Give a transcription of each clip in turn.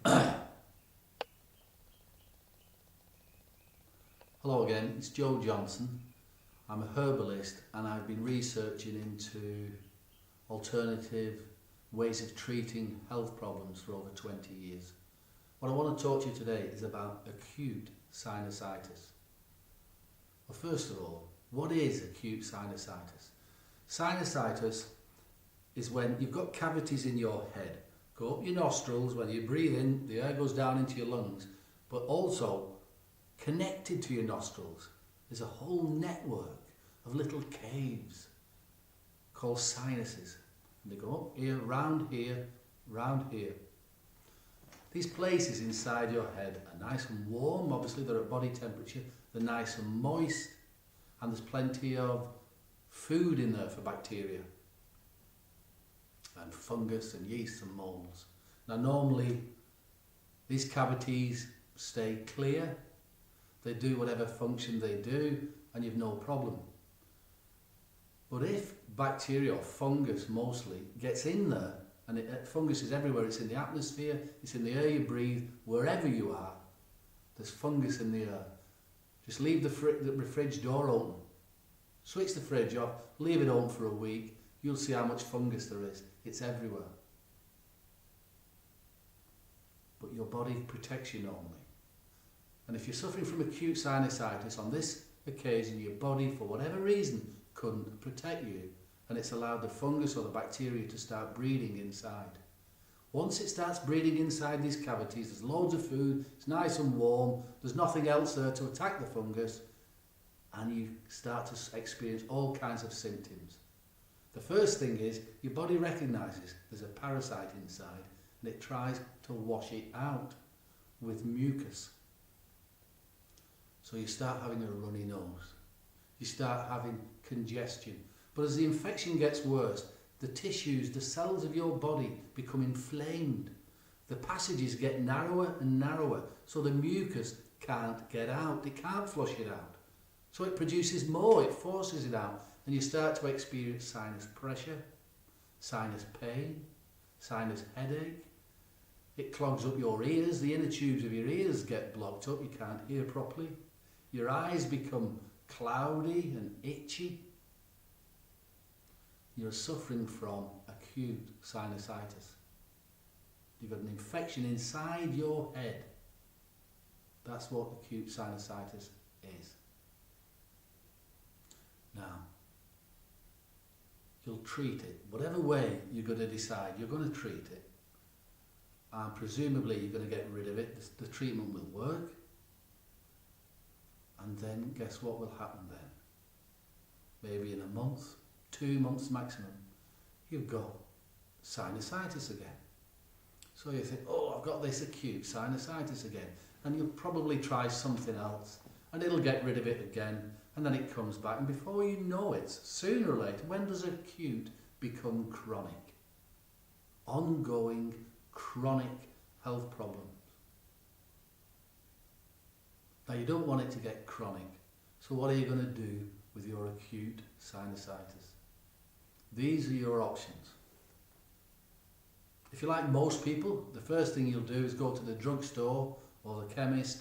Hello again, it's Joe Johnson. I'm a herbalist and I've been researching into alternative ways of treating health problems for over 20 years. What I want to talk to you today is about acute sinusitis. Well, first of all, what is acute sinusitis? Sinusitis is when you've got cavities in your head, go up your nostrils. When you breathe in, the air goes down into your lungs, but also connected to your nostrils is a whole network of little caves called sinuses. And they go up here, round here, round here. These places inside your head are nice and warm. Obviously they're at body temperature. They're nice and moist, and there's plenty of food in there for bacteria and fungus and yeast and molds. Now normally these cavities stay clear. They do whatever function they do and you've no problem. But if bacteria or fungus mostly gets in there, and fungus is everywhere, it's in the atmosphere, it's in the air you breathe, wherever you are, there's fungus in the air. Just leave the fridge door open, switch the fridge off, leave it open for a week, you'll see how much fungus there is. It's everywhere. But your body protects you normally. And if you're suffering from acute sinusitis, on this occasion your body, for whatever reason, couldn't protect you, and it's allowed the fungus or the bacteria to start breeding inside. Once it starts breeding inside these cavities, there's loads of food, it's nice and warm, there's nothing else there to attack the fungus, and you start to experience all kinds of symptoms. The first thing is your body recognises there's a parasite inside and it tries to wash it out with mucus. So you start having a runny nose, you start having congestion. But as the infection gets worse, the tissues, the cells of your body become inflamed. The passages get narrower and narrower, so the mucus can't get out, it can't flush it out. So it produces more, it forces it out, and you start to experience sinus pressure, sinus pain, sinus headache. It clogs up your ears, the inner tubes of your ears get blocked up, you can't hear properly. Your eyes become cloudy and itchy. You're suffering from acute sinusitis. You've got an infection inside your head. That's what acute sinusitis is. Now, you'll treat it. Whatever way you're going to decide, you're going to treat it. And presumably you're going to get rid of it. The treatment will work. And then guess what will happen then? Maybe in a month, 2 months maximum, you've got sinusitis again. So you think, oh, I've got this acute sinusitis again. And you'll probably try something else and it'll get rid of it again, and then it comes back, and before you know it, sooner or later, when does acute become chronic? Ongoing chronic health problems. Now you don't want it to get chronic, so what are you going to do with your acute sinusitis? These are your options. If you're like most people, the first thing you'll do is go to the drugstore or the chemist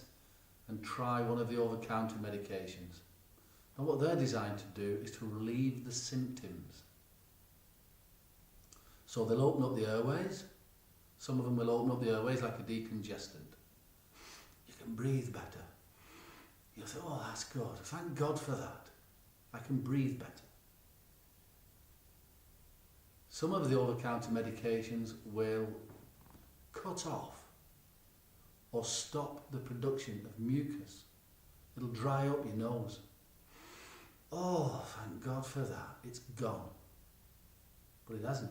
and try one of the over-the-counter medications. And what they're designed to do is to relieve the symptoms. So they'll open up the airways. Some of them will open up the airways like a decongestant. You can breathe better. You'll say, oh, that's good. Thank God for that. I can breathe better. Some of the over-the-counter medications will cut off or stop the production of mucus. It'll dry up your nose. Oh, thank God for that. It's gone. But it hasn't.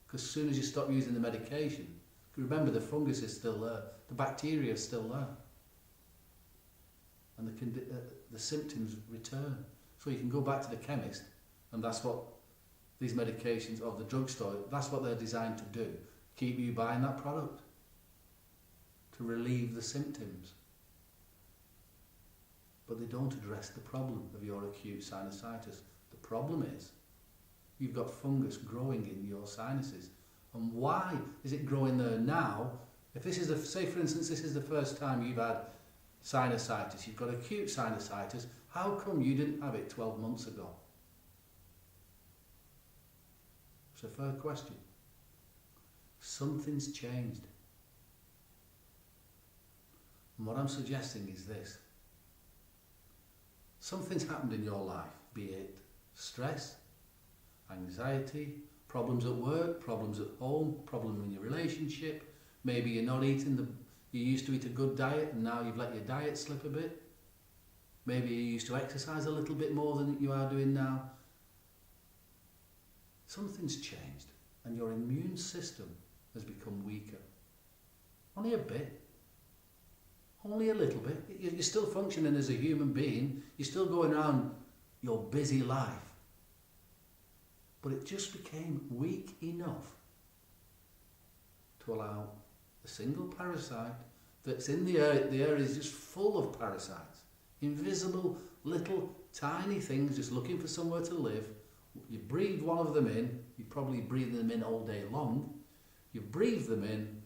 Because as soon as you stop using the medication, remember the fungus is still there, the bacteria is still there, and the symptoms return. So you can go back to the chemist, and that's what these medications of the drugstore, that's what they're designed to do. Keep you buying that product to relieve the symptoms. But they don't address the problem of your acute sinusitis. The problem is you've got fungus growing in your sinuses. And why is it growing there now If this is say for instance, this is the first time you've had sinusitis, you've got acute sinusitis, how come you didn't have it 12 months ago? It's a fair question. Something's changed. And what I'm suggesting is this. Something's happened in your life, be it stress, anxiety, problems at work, problems at home, problem in your relationship. Maybe you're not eating you used to eat a good diet and now you've let your diet slip a bit. Maybe you used to exercise a little bit more than you are doing now. Something's changed and your immune system has become weaker. Only a bit. Only a little bit. You're still functioning as a human being. You're still going around your busy life. But it just became weak enough to allow a single parasite that's in the air is just full of parasites. Invisible, little, tiny things just looking for somewhere to live. You breathe one of them in. You probably breathe them in all day long. You breathe them in,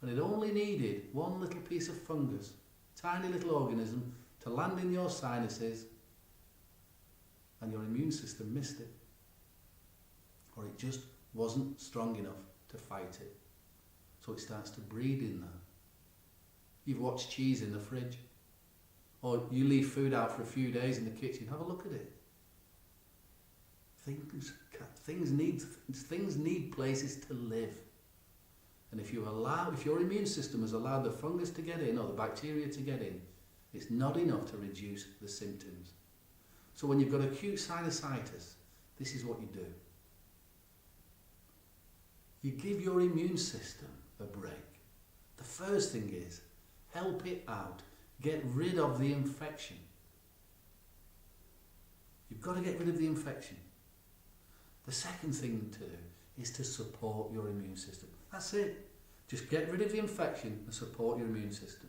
and it only needed one little piece of fungus, tiny little organism, to land in your sinuses, and your immune system missed it. Or it just wasn't strong enough to fight it. So it starts to breed in there. You've watched cheese in the fridge. Or you leave food out for a few days in the kitchen. Have a look at it. Things need places to live. And if your immune system has allowed the fungus to get in or the bacteria to get in, it's not enough to reduce the symptoms. So when you've got acute sinusitis, this is what you do. You give your immune system a break. The first thing is, help it out. Get rid of the infection. You've got to get rid of the infection. The second thing to do is to support your immune system. That's it. Just get rid of the infection and support your immune system.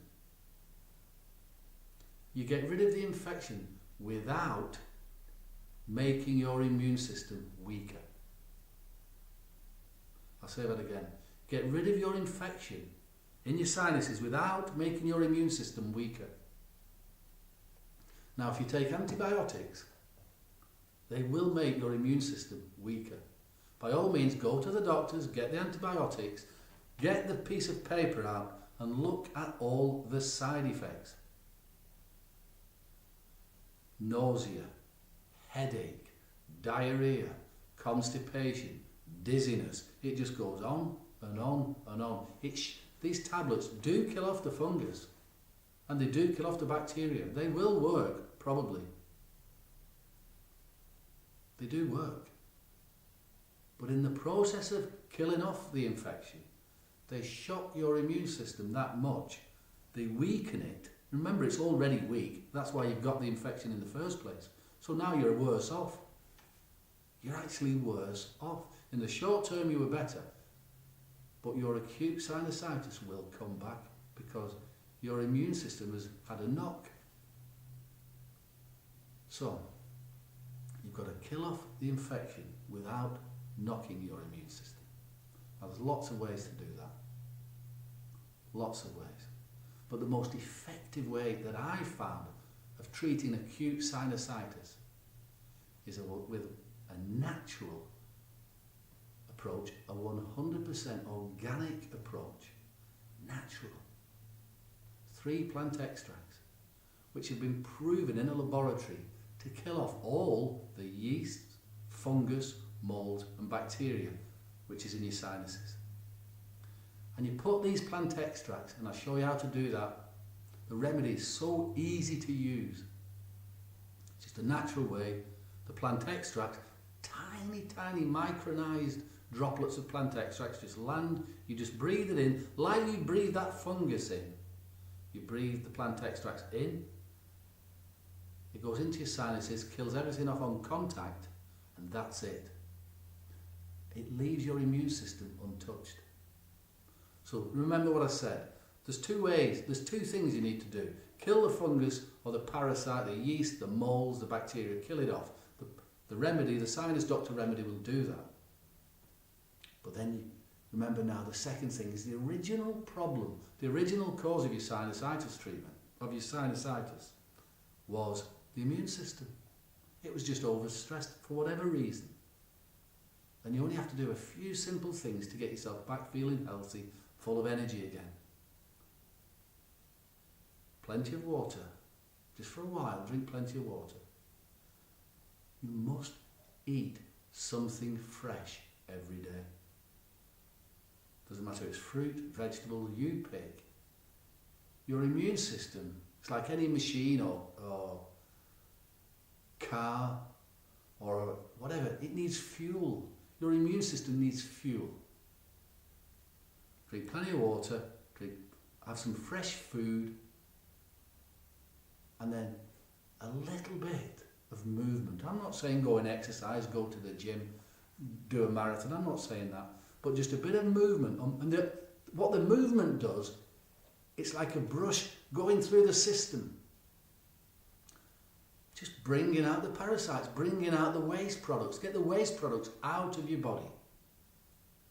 You get rid of the infection without making your immune system weaker. I'll say that again. Get rid of your infection in your sinuses without making your immune system weaker. Now, if you take antibiotics, they will make your immune system weaker. By all means, go to the doctors, get the antibiotics, get the piece of paper out and look at all the side effects. Nausea, headache, diarrhea, constipation, dizziness. It just goes on and on and on. These tablets do kill off the fungus and they do kill off the bacteria. They will work, probably. They do work. But in the process of killing off the infection, they shock your immune system that much. They weaken it. Remember, it's already weak. That's why you've got the infection in the first place. So now you're worse off. You're actually worse off. In the short term, you were better. But your acute sinusitis will come back because your immune system has had a knock. So, you've got to kill off the infection without knocking your immune system. Now, there's lots of ways to do that. Lots of ways. But the most effective way that I found of treating acute sinusitis is with a natural approach, a 100% organic approach, natural. 3 plant extracts, which have been proven in a laboratory to kill off all the yeast, fungus, mold and bacteria which is in your sinuses. And you put these plant extracts, and I'll show you how to do that. The remedy is so easy to use. It's just a natural way. The plant extracts, tiny micronized droplets of plant extracts just land. You just breathe it in, like you breathe that fungus in. You breathe the plant extracts in. It goes into your sinuses, kills everything off on contact, and that's it. It leaves your immune system untouched. So remember what I said. There's 2 ways, there's 2 things you need to do. Kill the fungus or the parasite, the yeast, the molds, the bacteria, kill it off. The remedy, the sinus doctor remedy will do that. But then Remember now, the second thing is the original problem, the original cause of your sinusitis treatment, of your sinusitis, was the immune system. It was just overstressed for whatever reason. And you only have to do a few simple things to get yourself back feeling healthy, full of energy again. Plenty of water. Just for a while, drink plenty of water. You must eat something fresh every day. Doesn't matter if it's fruit, vegetable, you pick. Your immune system, it's like any machine or car or whatever, it needs fuel. Your immune system needs fuel. Drink plenty of water, have some fresh food, and then a little bit of movement. I'm not saying go and exercise, go to the gym, do a marathon, I'm not saying that. But just a bit of movement. And what the movement does, it's like a brush going through the system. Just bringing out the parasites, bringing out the waste products. Get the waste products out of your body.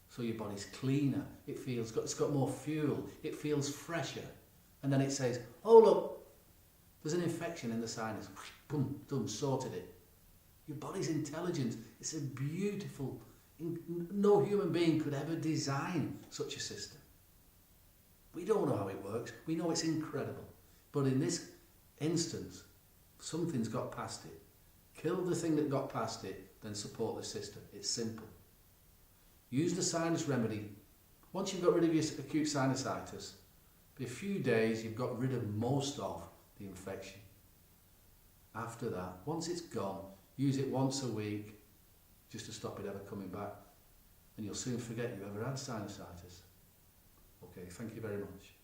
So your body's cleaner. It's got more fuel. It feels fresher. And then it says, oh look, there's an infection in the sinus. Boom, done, sorted it. Your body's intelligent. It's a beautiful, no human being could ever design such a system. We don't know how it works. We know it's incredible. But in this instance, something's got past it. Kill the thing that got past it, then support the system. It's simple. Use the sinus remedy. Once you've got rid of your acute sinusitis, for a few days you've got rid of most of the infection. After that, once it's gone, use it once a week just to stop it ever coming back. And you'll soon forget you ever had sinusitis. Okay, thank you very much.